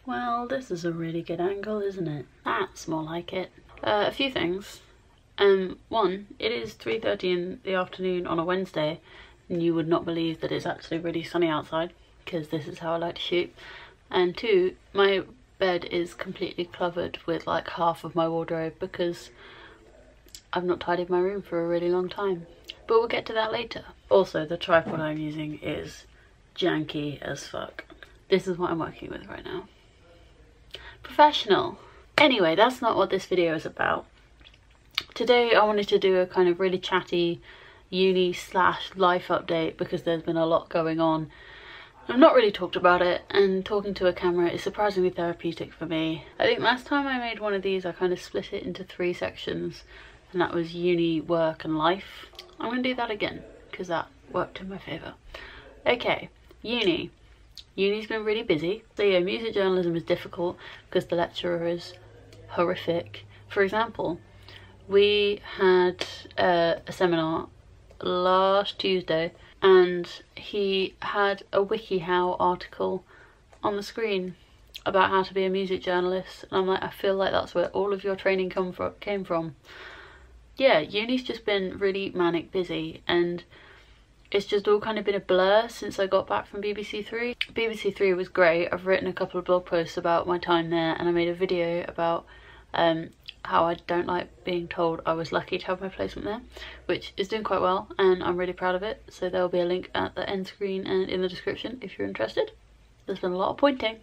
Well, this is a really good angle, isn't it? That's more like it. A few things. One, it is 3:30 in the afternoon on a Wednesday, and you would not believe that it's actually really sunny outside, because this is how I like to shoot. And two, my bed is completely covered with like half of my wardrobe because I've not tidied my room for a really long time. But we'll get to that later. Also, the tripod I'm using is janky as fuck. This is what I'm working with right now. Professional. Anyway, that's not what this video is about. Today I wanted to do a kind of really chatty uni/life update because there's been a lot going on. I've not really talked about it, and talking to a camera is surprisingly therapeutic for me. I think last time I made one of these I kind of split it into 3 sections, and that was uni, work and life. I'm going to do that again because that worked in my favour. Okay, uni. Uni's been really busy. So yeah, music journalism is difficult because the lecturer is horrific. For example, we had a seminar last Tuesday and he had a WikiHow article on the screen about how to be a music journalist, and I'm like, I feel like that's where all of your training came from. Yeah, uni's just been really manic busy, and it's just all kind of been a blur since I got back from BBC Three. BBC Three was great. I've written a couple of blog posts about my time there, and I made a video about how I don't like being told I was lucky to have my placement there, which is doing quite well and I'm really proud of it. So there will be a link at the end screen and in the description if you're interested. There's been a lot of pointing.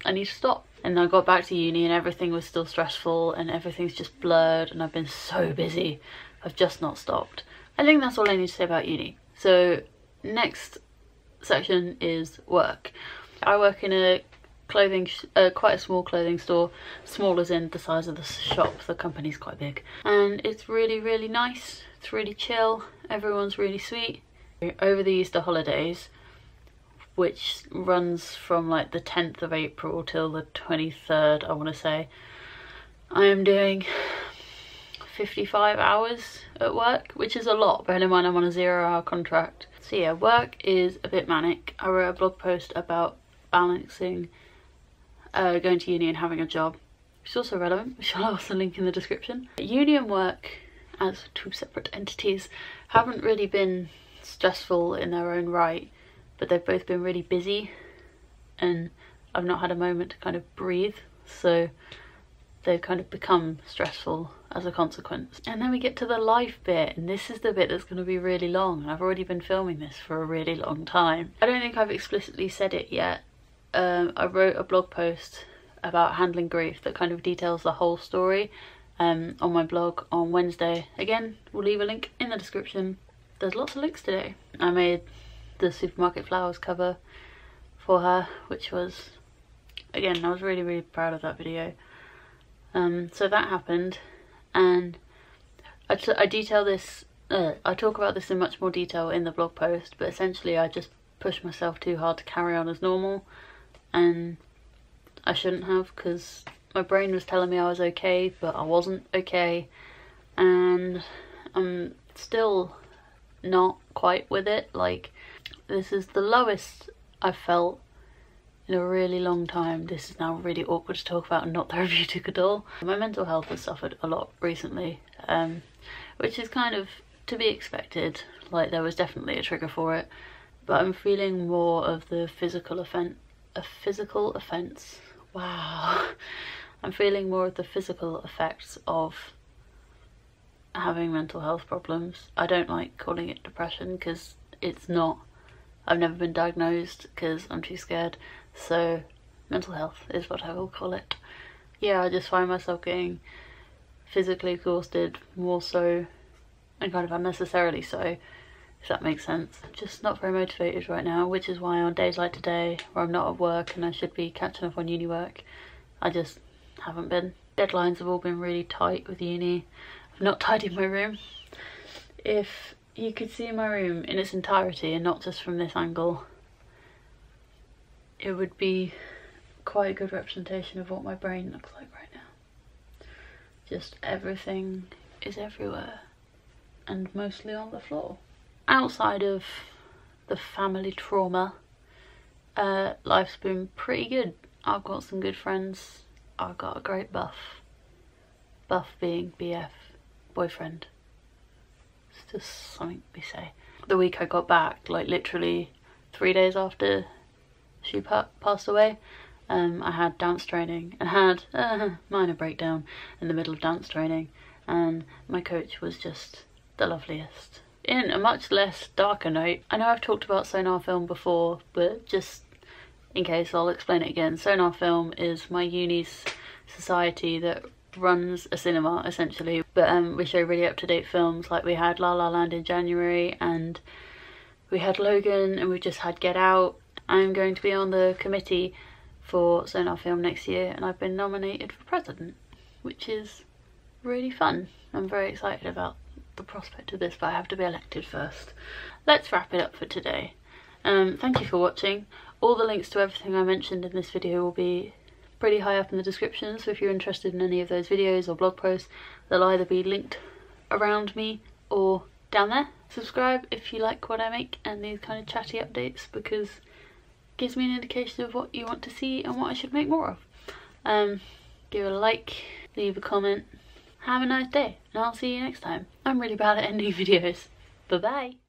I need to stop. And I got back to uni and everything was still stressful and everything's just blurred, and I've been so busy. I've just not stopped. I think that's all I need to say about uni. So next section is work. I work in a quite a small clothing store, small as in the size of the shop. The company's quite big and it's really nice. It's really chill, everyone's really sweet. Over the Easter holidays, which runs from like the 10th of April till the 23rd, I want to say, I am doing 55 hours at work, which is a lot, bearing in mind I'm on a 0-hour contract. So yeah, work is a bit manic. I wrote a blog post about balancing going to uni and having a job, which is also relevant, which I'll also link in the description. Uni and work as 2 separate entities haven't really been stressful in their own right, but they've both been really busy and I've not had a moment to kind of breathe, so they've kind of become stressful as a consequence. And then we get to the life bit, and this is the bit that's going to be really long, and I've already been filming this for a really long time. I don't think I've explicitly said it yet. I wrote a blog post about handling grief that kind of details the whole story on my blog on Wednesday. Again, we'll leave a link in the description. There's lots of links today. I made the Supermarket Flowers cover for her, which was, again, I was really proud of that video. So that happened, and I detail this, I talk about this in much more detail in the blog post, but essentially I just pushed myself too hard to carry on as normal, and I shouldn't have, because my brain was telling me I was okay, but I wasn't okay, and I'm still not quite with it. Like, this is the lowest I've felt in a really long time. This is now really awkward to talk about and not therapeutic at all. My mental health has suffered a lot recently, which is kind of to be expected. Like, there was definitely a trigger for it, but I'm feeling more of the physical offense. Wow. I'm feeling more of the physical effects of having mental health problems. I don't like calling it depression because it's not. I've never been diagnosed because I'm too scared. So mental health is what I will call it. Yeah, I just find myself getting physically exhausted, more so, and kind of unnecessarily so, if that makes sense. Just not very motivated right now, which is why on days like today, where I'm not at work and I should be catching up on uni work, I just haven't been. Deadlines have all been really tight with uni. I've not tidied my room. If you could see my room in its entirety and not just from this angle, it would be quite a good representation of what my brain looks like right now. Just everything is everywhere and mostly on the floor. Outside of the family trauma, life's been pretty good. I've got some good friends. I've got a great buff. Buff being BF, boyfriend. It's just something we say. The week I got back, like literally 3 days after she passed away, I had dance training and had a minor breakdown in the middle of dance training, and my coach was just the loveliest. In a much less darker note, I know I've talked about Sonar Film before, but just in case I'll explain it again. Sonar Film is my uni's society that runs a cinema essentially, but we show really up-to-date films. Like we had La La Land in January, and we had Logan, and we've just had Get Out. I'm going to be on the committee for Sonar Film next year, and I've been nominated for president, which is really fun. I'm very excited about the prospect of this, but I have to be elected first. Let's wrap it up for today. Thank you for watching. All the links to everything I mentioned in this video will be pretty high up in the description, so if you're interested in any of those videos or blog posts, they'll either be linked around me or down there. Subscribe if you like what I make and these kind of chatty updates, because it gives me an indication of what you want to see and what I should make more of. Give it a like, leave a comment. Have a nice day, and I'll see you next time. I'm really bad at ending videos. Bye bye.